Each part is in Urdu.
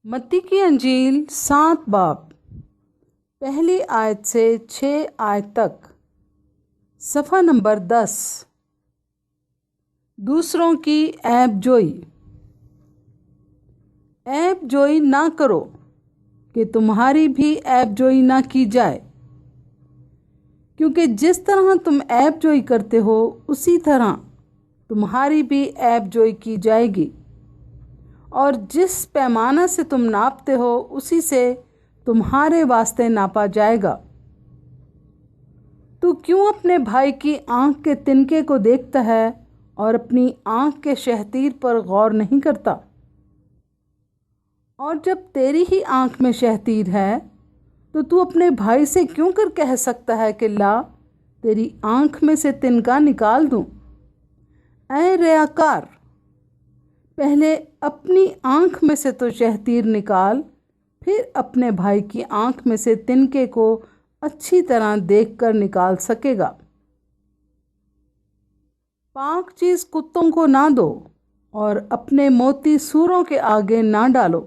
متی کی انجیل 7 باب پہلی آیت سے 6 آیت تک، صفحہ نمبر 10۔ دوسروں کی عیب جوئی۔ عیب جوئی نہ کرو کہ تمہاری بھی عیب جوئی نہ کی جائے، کیونکہ جس طرح تم عیب جوئی کرتے ہو اسی طرح تمہاری بھی عیب جوئی کی جائے گی، اور جس پیمانہ سے تم ناپتے ہو اسی سے تمہارے واسطے ناپا جائے گا۔ تو کیوں اپنے بھائی کی آنکھ کے تنکے کو دیکھتا ہے اور اپنی آنکھ کے شہتیر پر غور نہیں کرتا؟ اور جب تیری ہی آنکھ میں شہتیر ہے تو اپنے بھائی سے کیوں کر کہہ سکتا ہے کہ لا تیری آنکھ میں سے تنکا نکال دوں؟ اے ریاکار، پہلے اپنی آنکھ میں سے تو شہتیر نکال، پھر اپنے بھائی کی آنکھ میں سے تنکے کو اچھی طرح دیکھ کر نکال سکے گا۔ پاک چیز کتوں کو نہ دو اور اپنے موتی سوروں کے آگے نہ ڈالو،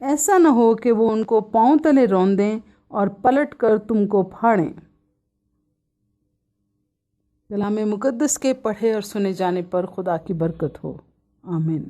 ایسا نہ ہو کہ وہ ان کو پاؤں تلے روندیں اور پلٹ کر تم کو پھاڑیں۔ کلام مقدس کے پڑھے اور سنے جانے پر خدا کی برکت ہو، آمین۔